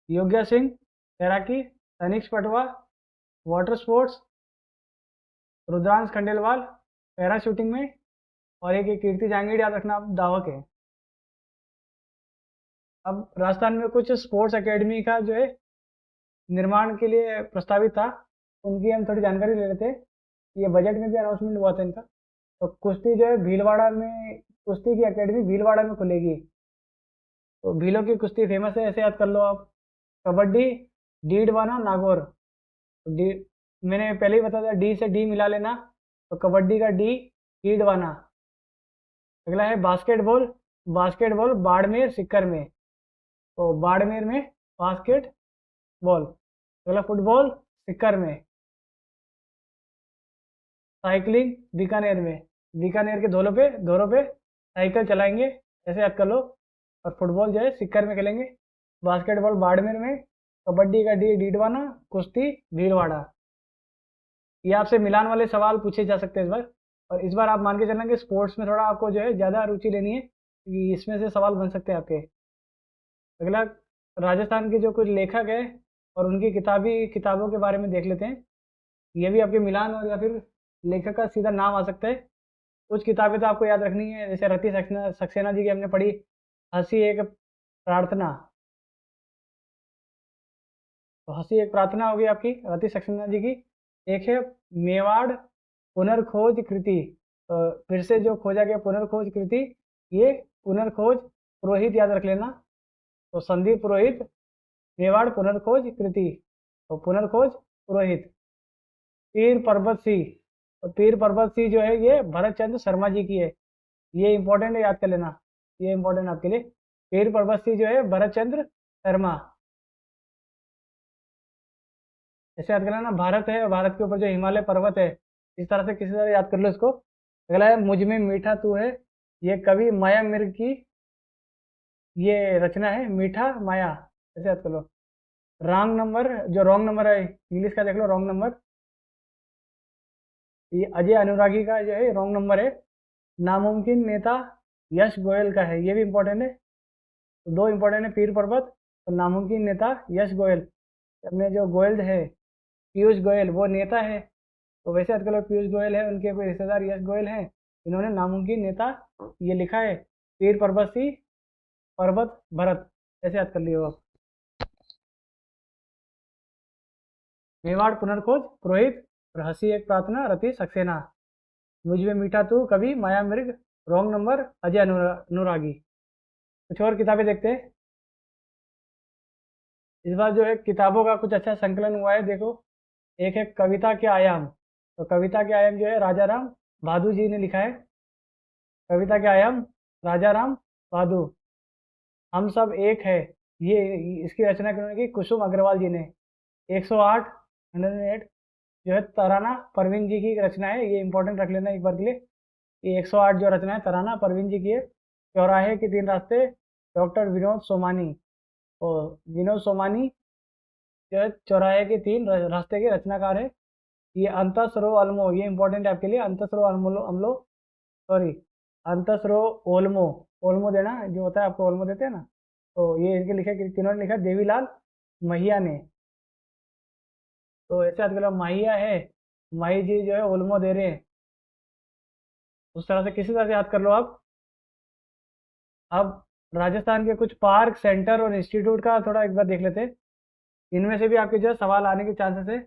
योग्या सिंह तैराकी, Tanishk Patwa water sports, Rudransh Khandelwal para shooting में, और एक कीर्ति जांगीड़, याद रखना आप, दावक है। अब राजस्थान में कुछ स्पोर्ट्स एकेडमी का जो है निर्माण के लिए प्रस्तावित था, उनकी हम थोड़ी जानकारी ले लेते हैं। ये बजट में भी अनाउंसमेंट हुआ था इनका। तो कुश्ती जो है भीलवाड़ा में, कुश्ती की एकेडमी भीलवाड़ा में खुलेगी। तो भीलों की कुश्ती फेमस है, ऐसे याद कर लो आप। कबड्डी डीडवाना नागौर। तो डी, मैंने पहले ही बताया था, डी से डी मिला लेना। तो कबड्डी का डी, डीडवाना। अगला है बास्केटबॉल, बास्केटबॉल बाड़मेर सीकर में। तो बाड़मेर में बास्केटबॉल। अगला फुटबॉल सीकर में। साइकिलिंग बीकानेर में, बीकानेर के धोरों पे साइकिल चलाएंगे, ऐसे याद कर लो। और फुटबॉल जो है सीकर में खेलेंगे, बास्केटबॉल बाड़मेर में, कबड्डी का डी डीडवाना, कुश्ती भीलवाड़ा। ये आपसे मिलान वाले सवाल पूछे जा सकते हैं इस बार। और इस बार आप मान के चलना कि स्पोर्ट्स में थोड़ा आपको जो है ज़्यादा रुचि लेनी है, क्योंकि इसमें से सवाल बन सकते हैं आपके। अगला राजस्थान के जो कुछ लेखक है और उनकी किताबों के बारे में देख लेते हैं। ये भी आपके मिलान और या फिर लेखक का सीधा नाम आ सकता है। कुछ किताबें तो आपको याद रखनी है, जैसे रति सक्सेना जी की हमने पढ़ी, हंसी एक प्रार्थना। तो हंसी एक प्रार्थना होगी आपकी रति सक्सेना जी की। एक है मेवाड़ पुनर्खोज कृति, तो फिर से जो खोजा गया पुनर्खोज कृति, ये पुनर्खोज पुरोहित याद रख लेना। तो संदीप पुरोहित, मेवाड़ पुनर्खोज कृति, तो पुनर्खोज पुरोहित। पीर पर्वत सिंह, तो पीर पर्वत सिंह जो है ये भरत चंद्र शर्मा जी की है। ये इंपॉर्टेंट है, याद कर लेना, ये इंपॉर्टेंट आपके लिए। पीर पर्वत सिंह जो है भरत चंद्र शर्मा। ऐसे याद करना ना, भारत है और भारत के ऊपर जो हिमालय पर्वत है, इस तरह से किसी तरह याद कर लो इसको। अगला है मुझ में मीठा तू है, ये कवि माया मिर्ग की ये रचना है, मीठा माया, ऐसे याद कर लो। रॉन्ग नंबर, जो रॉन्ग नंबर है इंग्लिश का देख लो, रॉन्ग नंबर, ये अजय अनुरागी का जो है रॉन्ग नंबर है। नामुमकिन नेता यश गोयल का है, ये भी इंपॉर्टेंट है। तो दो इंपॉर्टेंट है, पीर पर्वत और नामुमकिन नेता यश गोयल। अपने जो गोयल है पीयूष गोयल, वो नेता है, तो वैसे याद कर लो पीयूष गोयल है, उनके कोई रिश्तेदार यश गोयल हैं, इन्होंने नामुमकिन नेता ये लिखा है। पीर पर्वत सिंह, पर्वत भरत, ऐसे याद कर लियो आप। मेवाड़ पुनर्खोज पुरोहित और हंसी एक प्रार्थना रति सक्सेना। मुझ में मीठा तू कवि माया मिर्ग, रॉन्ग नंबर अजय अनुरागी। कुछ और किताबें देखते हैं। इस बार जो है किताबों का कुछ अच्छा संकलन हुआ है, देखो। एक है कविता के आयाम, तो कविता के आयाम जो है राजा राम भादु जी ने लिखा है। कविता के आयाम राजा राम भादु। हम सब एक है, ये इसकी रचना किन्होंने की, कुसुम अग्रवाल जी ने। 108 108 जो है तराना परवीन जी की रचना है, ये इंपॉर्टेंट रख लेना एक बार के लिए। ये 108 जो रचना है तराना परवीन जी की है। चौराहे के 3 रास्ते, डॉक्टर विनोद सोमानी। और विनोद सोमानी जो है चौराहे के 3 रास्ते के रचनाकार है। ये अंतसरो अल्मो, ये इंपॉर्टेंट है आपके लिए। अंतसरो अम्लो अम्लो सॉरी अंतसरो ओल्मो, ओल्मो देना जो होता है, आपको ओल्मो देते हैं ना। तो ये इनके लिखे, किन्होंने लिखा, देवीलाल महिया ने। तो ऐसे याद कर लो, माहिया है, माही जी जो है ओल्मो दे रहे हैं, उस तरह से किसी तरह से याद कर लो आप। अब राजस्थान के कुछ पार्क, सेंटर और इंस्टीट्यूट का थोड़ा एक बार देख लेते हैं। इनमें से भी आपके जो है सवाल आने के चांसेस है।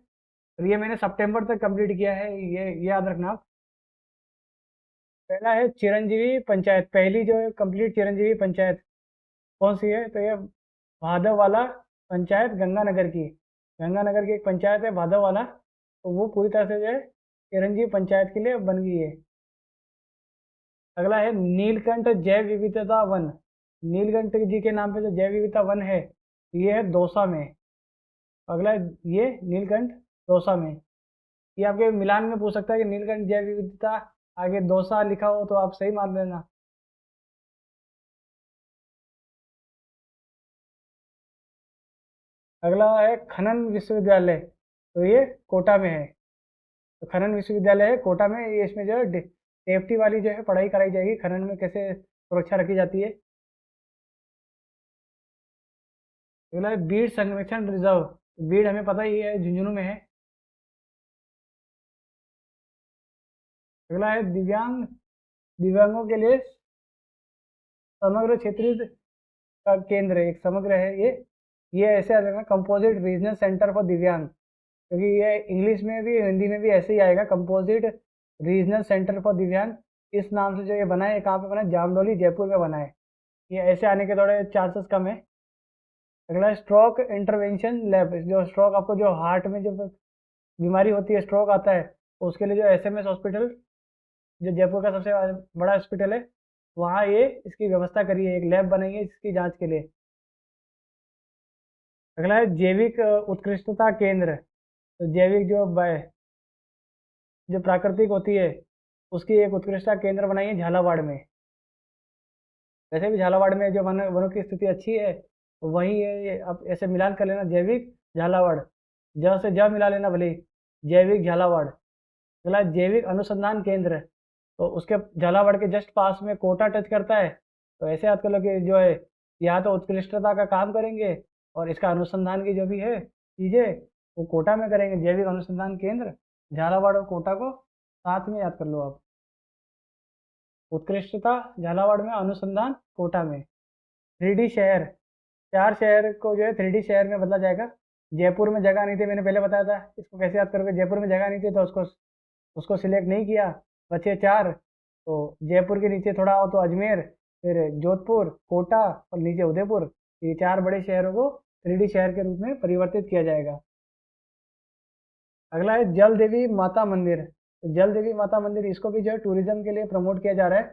और ये मैंने सितंबर तक कंप्लीट किया है, ये याद रखना आप। पहला है चिरंजीवी पंचायत, पहली जो है कंप्लीट चिरंजीवी पंचायत कौन सी है, तो ये भादव वाला पंचायत गंगानगर की। गंगानगर की एक पंचायत है भादव वाला, तो वो पूरी तरह से जो है चिरंजीवी पंचायत के लिए बन गई है। अगला है नीलकंठ जैव विविधता वन। नीलकंठ जी के नाम पे जो जैव विविधता वन है, ये है दौसा में। अगला है ये नीलकंठ दौसा में। ये आपके मिलान में पूछ सकता है कि नीलकंठ जैव विविधता आगे दौसा लिखा हो तो आप सही मान लेना। अगला है खनन विश्वविद्यालय, तो ये कोटा में है। तो खनन विश्वविद्यालय है कोटा में, ये इसमें जो है सेफ्टी वाली जो है पढ़ाई कराई जाएगी, खनन में कैसे सुरक्षा रखी जाती है। अगला है बीड संरक्षण रिजर्व, बीड हमें पता ही है झुंझुनू में है। अगला है दिव्यांगों के लिए समग्र क्षेत्रीय का केंद्र, एक समग्र है ये ऐसे आ जाएगा कंपोजिट रीजनल सेंटर फॉर दिव्यांग, क्योंकि ये इंग्लिश में भी हिंदी में भी ऐसे ही आएगा, कंपोजिट रीजनल सेंटर फॉर दिव्यांग। इस नाम से जो ये बना है, कहाँ पे बना है, जामडोली जयपुर में बना है। ये ऐसे आने के थोड़े चांसेस कम है। अगला है स्ट्रोक इंटरवेंशन लैब, जो स्ट्रोक आपको जो हार्ट में जो बीमारी होती है, स्ट्रोक आता है, तो उसके लिए जो एसएमएस हॉस्पिटल जो जयपुर का सबसे बड़ा हॉस्पिटल है, वहाँ ये इसकी व्यवस्था करी है, एक लैब बनाई है इसकी जांच के लिए। अगला है जैविक उत्कृष्टता केंद्र, तो जैविक जो प्राकृतिक होती है उसकी एक उत्कृष्टता केंद्र बनाई है झालावाड़ में। वैसे भी झालावाड़ में जो वनों की स्थिति अच्छी है, तो वहीं ये आप ऐसे मिलान कर लेना, जैविक झालावाड़, ज से ज मिला लेना भले ही, जैविक झालावाड़। अगला जैविक अनुसंधान केंद्र, तो उसके झालावाड़ के जस्ट पास में कोटा टच करता है, तो ऐसे याद कर लो कि जो है यहाँ तो उत्कृष्टता का काम करेंगे और इसका अनुसंधान की जो भी है चीज़ें वो कोटा में करेंगे। जैविक अनुसंधान केंद्र झालावाड़ और कोटा को साथ में याद कर लो आप। उत्कृष्टता झालावाड़ में, अनुसंधान कोटा में। 3D शहर, 4 शहर को जो है 3D शहर में बदला जाएगा। जयपुर में जगह नहीं थी, मैंने पहले बताया था, इसको कैसे याद करोगे। जयपुर में जगह नहीं थी तो उसको सिलेक्ट नहीं किया, बचे 4। तो जयपुर के नीचे थोड़ा आओ तो अजमेर, फिर जोधपुर, कोटा और नीचे उदयपुर। ये 4 बड़े शहरों को 3D शहर के रूप में परिवर्तित किया जाएगा। अगला है जल देवी माता मंदिर। तो जल देवी माता मंदिर, इसको भी जो है टूरिज्म के लिए प्रमोट किया जा रहा है।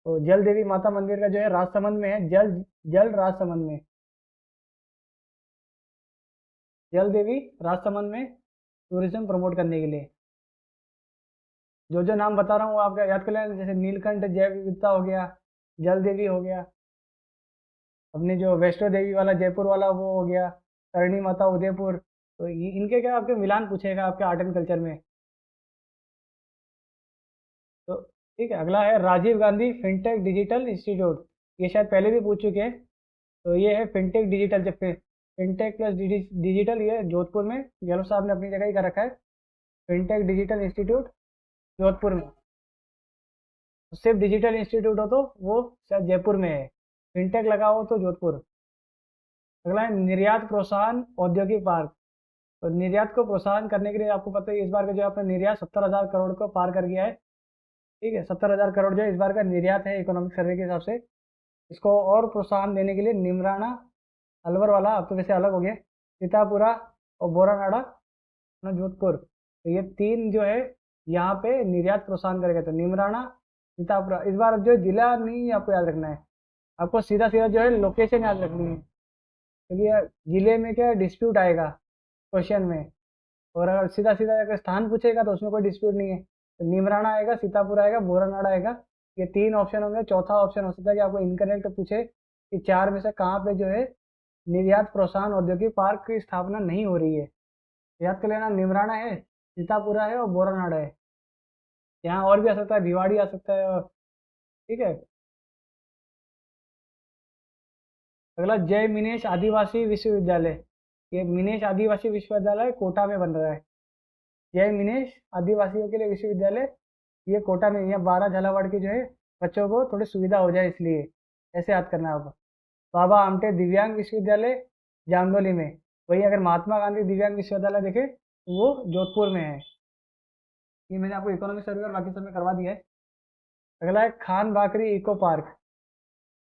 तो जल देवी माता मंदिर का जो है राजसमंद में है। जल राजसमंद में, जल देवी राजसमंद में टूरिज्म प्रमोट करने के लिए। जो जो नाम बता रहा हूँ वो आपका याद कर लेना, जैसे नीलकंठ जैव विविधता हो गया, जल देवी हो गया, अपने जो वैष्णो देवी वाला जयपुर वाला वो हो गया, करणी माता उदयपुर। तो इनके क्या आपके मिलान पूछेगा आपके आर्ट एंड कल्चर में। तो ठीक है, अगला है Rajiv Gandhi fintech digital institute. ये शायद पहले भी पूछ चुके हैं। तो ये है फिनटेक डिजिटल, जब फिनटेक प्लस डिजिटल, ये जोधपुर में गहलोत साहब ने अपनी जगह ही कर रखा है। फिनटेक डिजिटल इंस्टीट्यूट जोधपुर में। सिर्फ डिजिटल इंस्टीट्यूट हो तो वो शायद जयपुर में है, फिनटेक लगा हो तो जोधपुर। अगला है निर्यात प्रोत्साहन औद्योगिक पार्क। तो निर्यात को प्रोत्साहन करने के लिए आपको पता है इस बार का जो अपना निर्यात 70,000 करोड़ को पार कर गया है। ठीक है, 70,000 करोड़ जो इस बार का निर्यात है इकोनॉमिक सर्वे के हिसाब से। इसको और प्रोत्साहन देने के लिए निमराना, अलवर वाला अब तो वैसे अलग हो गया, सीतापुरा और बोरानाड़ा अपना जोधपुर, तो ये 3 जो है यहाँ पे निर्यात प्रोत्साहन करेगा। तो निमराना, सीतापुरा। इस बार जो जिला नहीं आपको याद रखना है, आपको सीधा सीधा जो है लोकेशन याद रखनी है, क्योंकि जिले में क्या डिस्प्यूट आएगा क्वेश्चन में। और अगर सीधा सीधा अगर स्थान पूछेगा तो उसमें कोई डिस्प्यूट नहीं है। तो निमराना आएगा, सीतापुर आएगा, बोरानाड़ा आएगा। ये 3 ऑप्शन होंगे। चौथा ऑप्शन हो सकता है कि आपको इनकरेक्ट पूछे कि 4 में से कहाँ पे जो है निर्यात प्रोत्साहन औद्योगिक पार्क की स्थापना नहीं हो रही है। याद कर लेना, निमराना है, सीतापुरा है और बोरानाड़ा है। यहाँ और भी आ सकता है, भिवाड़ी आ सकता है। और ठीक है, अगला जय मिनेश आदिवासी विश्वविद्यालय। ये मिनेश आदिवासी विश्वविद्यालय कोटा में बन रहा है। जय मिनेश आदिवासियों के लिए विश्वविद्यालय, ये कोटा में, यहाँ 12 झालावाड़ के जो है बच्चों को थोड़ी सुविधा हो जाए इसलिए। ऐसे याद करना है आपको। बाबा आमटे दिव्यांग विश्वविद्यालय जामडोली में। वही अगर महात्मा गांधी दिव्यांग विश्वविद्यालय देखे तो वो जोधपुर में है। ये मैंने आपको इकोनॉमिक सर्वे और बाकी सब में करवा दिया है। अगला है खान बाकरी इको पार्क।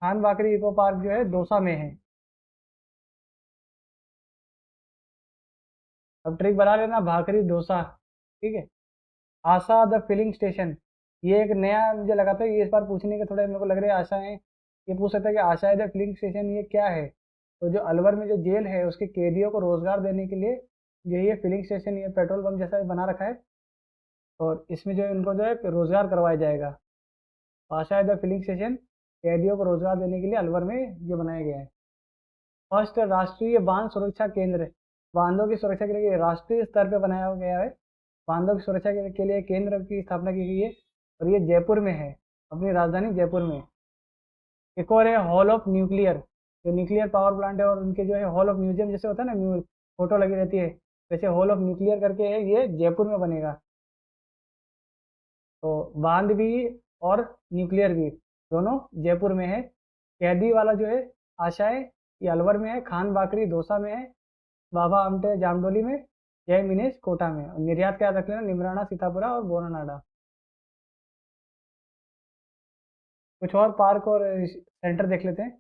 खान बाकरी इको पार्क जो है दौसा में है। अब ट्रिक बना लेना, भाकरी डोसा। ठीक है, आशा द फिलिंग स्टेशन, ये एक नया मुझे लगा था, ये इस बार पूछने के थोड़े मेरे को लग रहे हैं आशा है। ये पूछ सकता है कि आशा द फिलिंग स्टेशन ये क्या है। तो जो अलवर में जो जेल है उसके कैदियों को रोजगार देने के लिए यही ये फिलिंग स्टेशन, ये पेट्रोल पंप जैसा बना रखा है। और इसमें जो है उनको जो है रोजगार करवाया जाएगा। आशा है द फिलिंग स्टेशन कैदियों को रोजगार देने के लिए अलवर में ये बनाया गया है। फर्स्ट राष्ट्रीय बांध सुरक्षा केंद्र, बांधों की सुरक्षा के लिए राष्ट्रीय स्तर पे बनाया गया है। बांधों की सुरक्षा के लिए केंद्र की स्थापना की गई है और ये जयपुर में है, अपनी राजधानी जयपुर में। एक और है हॉल ऑफ न्यूक्लियर, जो न्यूक्लियर पावर प्लांट है और उनके जो है हॉल ऑफ म्यूजियम जैसे होता है ना, फोटो लगी रहती है, वैसे हॉल ऑफ न्यूक्लियर करके है, ये जयपुर में बनेगा। तो बांध भी और न्यूक्लियर भी दोनों जयपुर में है। कैदी वाला जो है आशाएं, ये अलवर में है, खान बाकरी दौसा में है, बाबा आमटे जामडोली में, जय मिनेश कोटा में। और निर्यात क्या रख लेना, निमराना, सीतापुरा और बोरानाडा। कुछ और पार्क और सेंटर देख लेते हैं।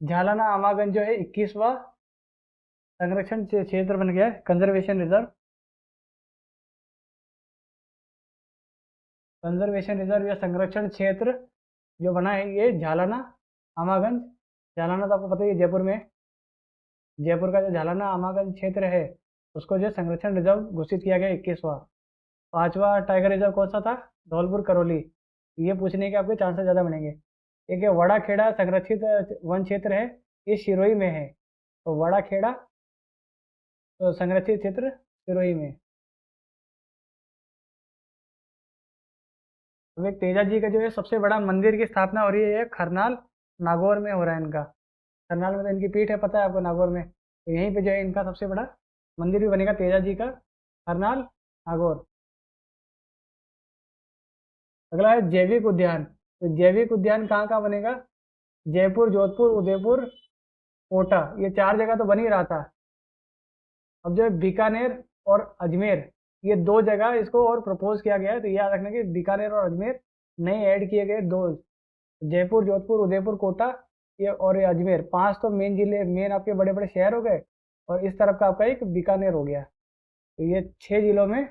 झालाना आमागंज जो है 21वां संरक्षण क्षेत्र बन गया है, कंजर्वेशन रिजर्व। कंजर्वेशन रिजर्व या संरक्षण क्षेत्र जो बना है ये झालाना आमागंज। झालाना तो आपको पता ही है जयपुर में है। जयपुर का जो झालाना आमागंज क्षेत्र है उसको जो संरक्षण रिजर्व घोषित किया गया 21वां। 5वां टाइगर रिजर्व कौन सा था, धौलपुर करौली। ये पूछने के आपके चांसेस ज़्यादा बनेंगे। एक है वड़ा खेड़ा संरक्षित वन क्षेत्र है, ये सिरोही में है। तो वड़ा खेड़ा तो संरक्षित क्षेत्र सिरोही में। अब एक तेजा जी का जो है सबसे बड़ा मंदिर की स्थापना हो रही है खरनाल नागौर में हो रहा है इनका। करनाल में तो इनकी पीठ है, पता है आपको, नागौर में। तो यहीं पे जो है इनका सबसे बड़ा मंदिर भी बनेगा तेजा जी का, करनाल नागौर। अगला है जैविक उद्यान। तो जैविक उद्यान कहाँ कहाँ बनेगा? जयपुर, जोधपुर, उदयपुर, कोटा, ये 4 जगह तो बन ही रहा था। अब जो है बीकानेर और अजमेर, ये 2 जगह इसको और प्रपोज किया गया है। तो याद रखना कि बीकानेर और अजमेर नए ऐड किए गए 2, जयपुर, जोधपुर, उदयपुर, कोटा, ये और ये अजमेर, 5 तो मेन जिले, मेन आपके बड़े बड़े शहर हो गए। और इस तरफ का आपका एक बीकानेर हो गया। तो ये 6 जिलों में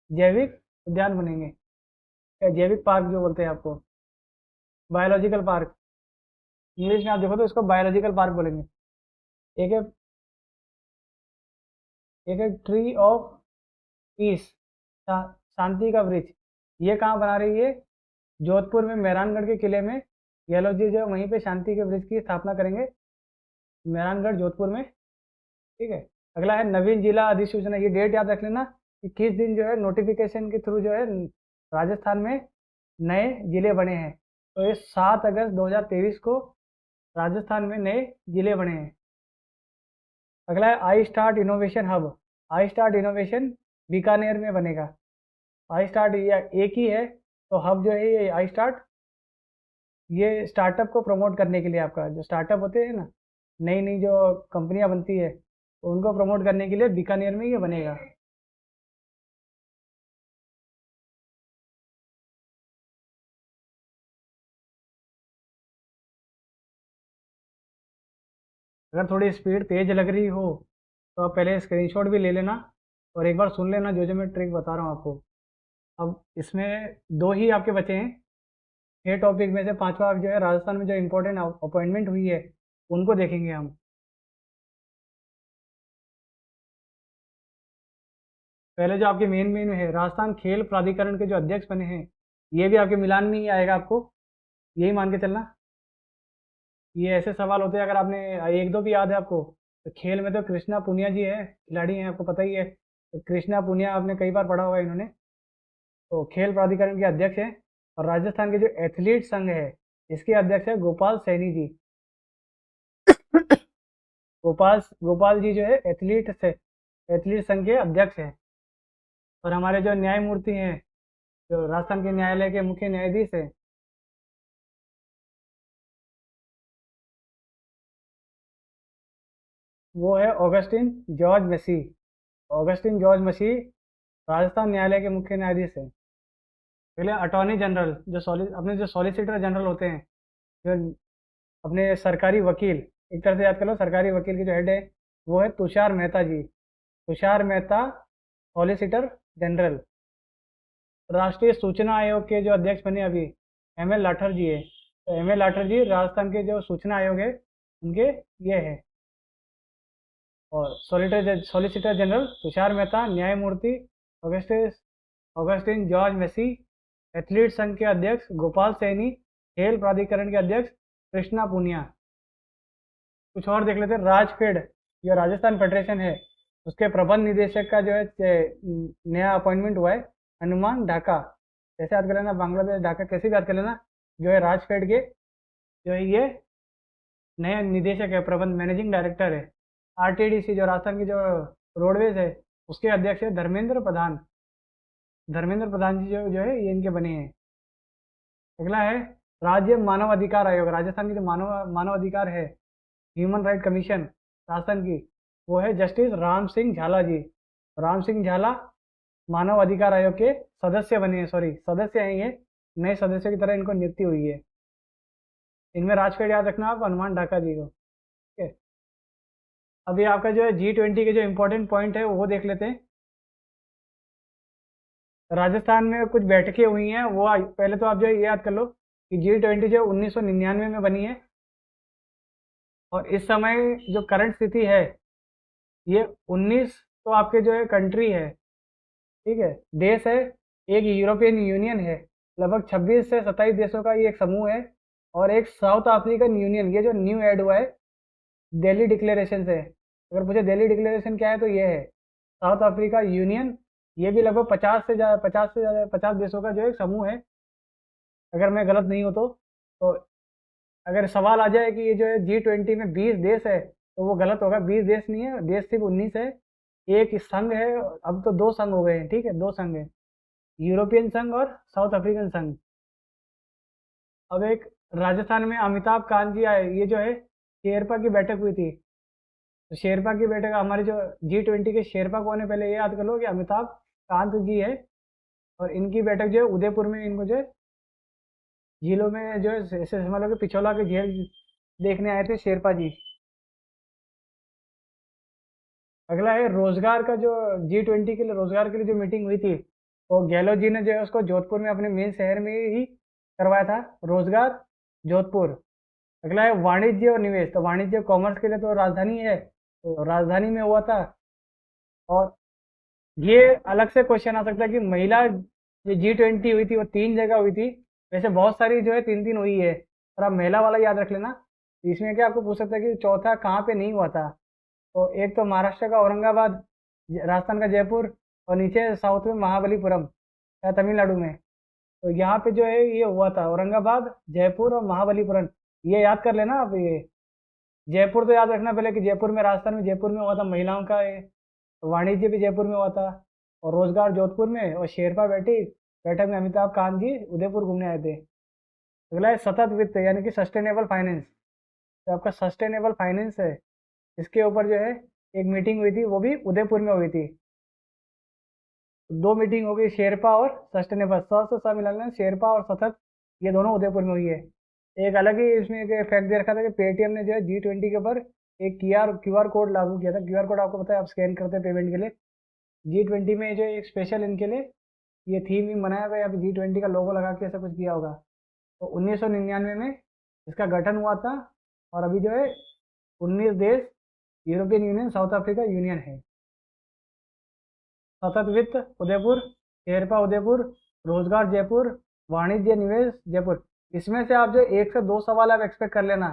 जैविक उद्यान बनेंगे, या जैविक पार्क जो बोलते हैं आपको, बायोलॉजिकल पार्क। इंग्लिश में आप देखो तो इसको बायोलॉजिकल पार्क बोलेंगे। एक है, एक है ट्री ऑफ पीस, शांति का वृक्ष। ये कहाँ बना रही है? जोधपुर में मेहरानगढ़ के किले में गहलोत जी जो है वहीं पे शांति के वृक्ष की स्थापना करेंगे, मेहरानगढ़ जोधपुर में। ठीक है। अगला है नवीन जिला अधिसूचना। ये डेट याद रख लेना कि किस दिन जो है नोटिफिकेशन के थ्रू जो है राजस्थान में नए जिले बने हैं। तो ये 7 अगस्त 2023 को राजस्थान में नए जिले बने हैं। अगला है I start innovation hub. I start innovation Bikaner में बनेगा। आई स्टार्ट ये एक ही है, तो हब जो है ये आई स्टार्ट, ये स्टार्टअप को प्रमोट करने के लिए, आपका जो स्टार्टअप होते हैं ना, नई नई जो कंपनियां बनती है, तो उनको प्रमोट करने के लिए बीकानेर में ये बनेगा। अगर थोड़ी स्पीड तेज लग रही हो तो आप पहले स्क्रीनशॉट भी ले लेना और एक बार सुन लेना जो जो मैं ट्रिक बता रहा हूँ आपको। अब इसमें 2 ही आपके बचे हैं। 6 टॉपिक में से 5वां जो है राजस्थान में जो इम्पोर्टेंट अपॉइंटमेंट हुई है उनको देखेंगे हम। पहले जो आपके मेन मेन है, राजस्थान खेल प्राधिकरण के जो अध्यक्ष बने हैं, ये भी आपके मिलान में ही आएगा, आपको यही मान के चलना। ये ऐसे सवाल होते हैं, अगर आपने एक दो भी याद है आपको, तो खेल में तो कृष्णा पुनिया जी है, खिलाड़ी हैं, आपको पता ही है। तो कृष्णा पुनिया आपने कई बार पढ़ा होगा इन्होंने। तो खेल प्राधिकरण के अध्यक्ष हैं। और राजस्थान के जो एथलीट संघ है, इसके अध्यक्ष है गोपाल सैनी जी। गोपाल गोपाल जी जो है एथलीट संघ के अध्यक्ष हैं। और हमारे जो न्यायमूर्ति हैं, जो राजस्थान के न्यायालय के मुख्य न्यायाधीश हैं, वो है ऑगस्टिन जॉर्ज मसी। ऑगस्टिन जॉर्ज मसी राजस्थान न्यायालय के मुख्य न्यायाधीश हैं। पहले अटॉर्नी जनरल, जो अपने जो सॉलिसिटर जनरल होते हैं, जो अपने सरकारी वकील, एक तरह से याद कर लो, सरकारी वकील के जो हेड है वो है तुषार मेहता जी। Tushar Mehta solicitor general. राष्ट्रीय सूचना आयोग के जो अध्यक्ष बने अभी, एम एल लाठर जी है। तो एम एल लाठर जी राजस्थान के जो सूचना आयोग है उनके ये है। और सॉलिसिटर जनरल तुषार मेहता, न्यायमूर्ति ऑगस्टिस ऑगस्टिन जॉर्ज मेसी, एथलीट संघ के अध्यक्ष गोपाल सैनी, खेल प्राधिकरण के अध्यक्ष कृष्णा पुनिया। कुछ और देख लेते हैं। राजफेड, जो राजस्थान फेडरेशन है, उसके प्रबंध निदेशक का जो है नया अपॉइंटमेंट हुआ है, हनुमान ढाका। कैसे याद कर लेना, बांग्लादेश ढाका कैसे याद कर लेना, जो है राजफेड के जो है ये नया निदेशक है, प्रबंध मैनेजिंग डायरेक्टर है। आरटीडीसी, जो राजस्थान की जो रोडवेज है, उसके अध्यक्ष है धर्मेंद्र प्रधान। धर्मेंद्र प्रधान जी जो है ये इनके बने हैं। अगला है राज्य मानव अधिकार आयोग। राजस्थान की जो मानव अधिकार है, ह्यूमन राइट कमीशन राजस्थान की, वो है जस्टिस राम सिंह झाला जी। राम सिंह झाला मानव अधिकार आयोग के सदस्य बने हैं, सॉरी सदस्य हैं ये, नए सदस्य की तरह इनको नियुक्ति हुई है। इनमें राजपेट याद रखना आप, हनुमान ढाका जी को। ठीक है। अभी आपका जो है G20 के जो इम्पोर्टेंट पॉइंट है वो देख लेते हैं। राजस्थान में कुछ बैठकें हुई हैं, वो पहले तो आप जो है ये याद कर लो कि G20 जो 1999 में बनी है। और इस समय जो करंट स्थिति है, ये 19 तो आपके जो है कंट्री है, ठीक है, देश है। एक यूरोपियन यूनियन है, लगभग 26 से 27 देशों का ये एक समूह है। और एक साउथ अफ्रीकन यूनियन, ये जो न्यू ऐड हुआ है दिल्ली डिक्लेरेशन से। अगर पूछे दिल्ली डिक्लेरेशन क्या है, तो ये है साउथ अफ्रीका यूनियन। ये भी लगभग 50 देशों का जो एक समूह है, अगर मैं गलत नहीं हूँ तो। अगर सवाल आ जाए कि ये जो है G20 में 20 देश है, तो वो गलत होगा। 20 देश नहीं है, देश सिर्फ 19 है। एक संघ है, अब तो 2 संघ हो गए हैं, ठीक है, 2 संघ है, यूरोपियन संघ और साउथ अफ्रीकन संघ। अब एक राजस्थान में अमिताभ कांत जी आए, ये जो है शेरपा की बैठक हुई थी। तो शेरपा की बैठक, हमारे जो G20 के शेरपा कौन है, पहले ये याद कर लो कि अमिताभ कांत जी है। और इनकी बैठक जो है उदयपुर में, इनको जो है झीलों में जो है ऐसे समझ लो कि पिछोला के झील देखने आए थे शेरपा जी। अगला है रोजगार का, जो G20 के लिए रोजगार के लिए जो मीटिंग हुई थी, तो गहलोत जी ने जो है उसको जोधपुर में, अपने मेन शहर में ही करवाया था, रोजगार जोधपुर। अगला है वाणिज्य और निवेश, तो वाणिज्य कॉमर्स के लिए तो राजधानी है, तो राजधानी में हुआ था। और ये अलग से क्वेश्चन आ सकता है कि महिला जो G20 हुई थी वो 3 जगह हुई थी। वैसे बहुत सारी जो है 3-3 हुई है, पर आप महिला वाला याद रख लेना। इसमें क्या आपको पूछ सकता है कि चौथा कहाँ पे नहीं हुआ था। तो एक तो महाराष्ट्र का औरंगाबाद, राजस्थान का जयपुर, और नीचे साउथ में महाबलीपुरम या तमिलनाडु में। तो यहाँ पे जो है ये हुआ था औरंगाबाद, जयपुर और महाबलीपुरम। ये याद कर लेना आप। ये जयपुर तो याद रखना पहले कि जयपुर में, राजस्थान में जयपुर में हुआ था महिलाओं का ये। वाणिज्य भी जयपुर में हुआ था, और रोजगार जोधपुर में, और शेरपा बैठक में अमिताभ कांत जी उदयपुर घूमने आए थे। अगला है सतत वित्त, यानी कि सस्टेनेबल फाइनेंस। तो आपका सस्टेनेबल फाइनेंस है, इसके ऊपर जो है एक मीटिंग हुई थी, वो भी उदयपुर में हुई थी। 2 मीटिंग हो गई, शेरपा और सस्टेनेबल, स से मिलाना, शेरपा और सतत, ये दोनों उदयपुर में हुई है। एक अलग ही इसमें एक फैक्ट दे रखा था कि पेटीएम ने जो है G20 के ऊपर एक क्यूआर कोड लागू किया था। क्यूआर कोड आपको पता है, आप स्कैन करते हैं पेमेंट के लिए। G20 में जो एक स्पेशल इनके लिए ये थीम भी बनाया गया, अभी G20 का लोगो लगा के ऐसा कुछ किया होगा। तो 1999 में इसका गठन हुआ था, और अभी जो है 19 देश, European union, south Africa union है। सतत वित्त उदयपुर, शेरपा उदयपुर, रोजगार जयपुर, वाणिज्य निवेश जयपुर। इसमें से आप जो 1 से 2 सवाल आप एक्सपेक्ट कर लेना,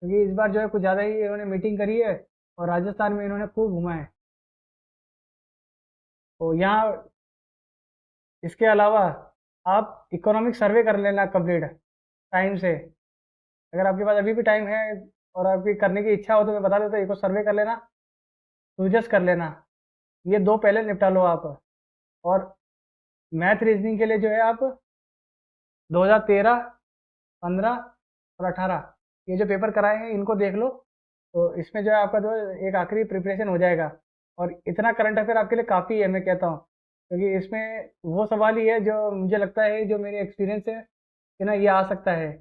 क्योंकि इस बार जो है कुछ ज़्यादा ही इन्होंने मीटिंग करी है, और राजस्थान में इन्होंने खूब घुमा है। तो यहाँ इसके अलावा आप इकोनॉमिक सर्वे कर लेना कंप्लीट टाइम से। अगर आपके पास अभी भी टाइम है और आपकी करने की इच्छा हो तो मैं बता देता हूँ, इको सर्वे कर लेना, सूजस कर लेना, ये 2 पहले निपटा लो आप। और मैथ रीजनिंग के लिए जो है आप 2013, 15 और 18 ये जो पेपर कराए हैं इनको देख लो। तो इसमें जो है आपका जो है एक आखिरी प्रिपरेशन हो जाएगा। और इतना करंट अफेयर आपके लिए काफ़ी है, मैं कहता हूँ, क्योंकि इसमें वो सवाल ही है जो मुझे लगता है, जो मेरे एक्सपीरियंस है कि ना, ये आ सकता है।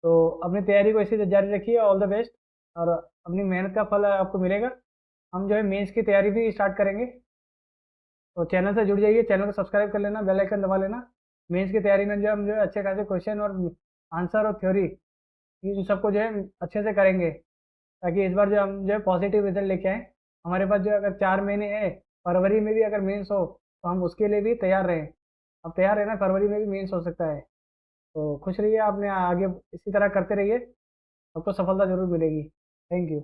तो अपनी तैयारी को इसी से जारी रखिए, ऑल द बेस्ट। और अपनी मेहनत का फल आपको मिलेगा। हम जो है मेंस की तैयारी भी स्टार्ट करेंगे, तो चैनल से जुड़ जाइए, चैनल को सब्सक्राइब कर लेना, बेल आइकन दबा लेना। मेंस की तैयारी में जो हम जो है अच्छे खासे क्वेश्चन और आंसर और थ्योरी, इन सबको जो है अच्छे से करेंगे, ताकि इस बार जो हम जो है पॉजिटिव रिजल्ट लेके आएँ। हमारे पास जो अगर 4 महीने हैं, फरवरी में भी अगर मेंस हो तो हम उसके लिए भी तैयार रहें। अब तैयार रहना, फरवरी में भी मेंस हो सकता है। तो खुश रहिए, आपने आगे इसी तरह करते रहिए, आपको सफलता जरूर मिलेगी। Thank you.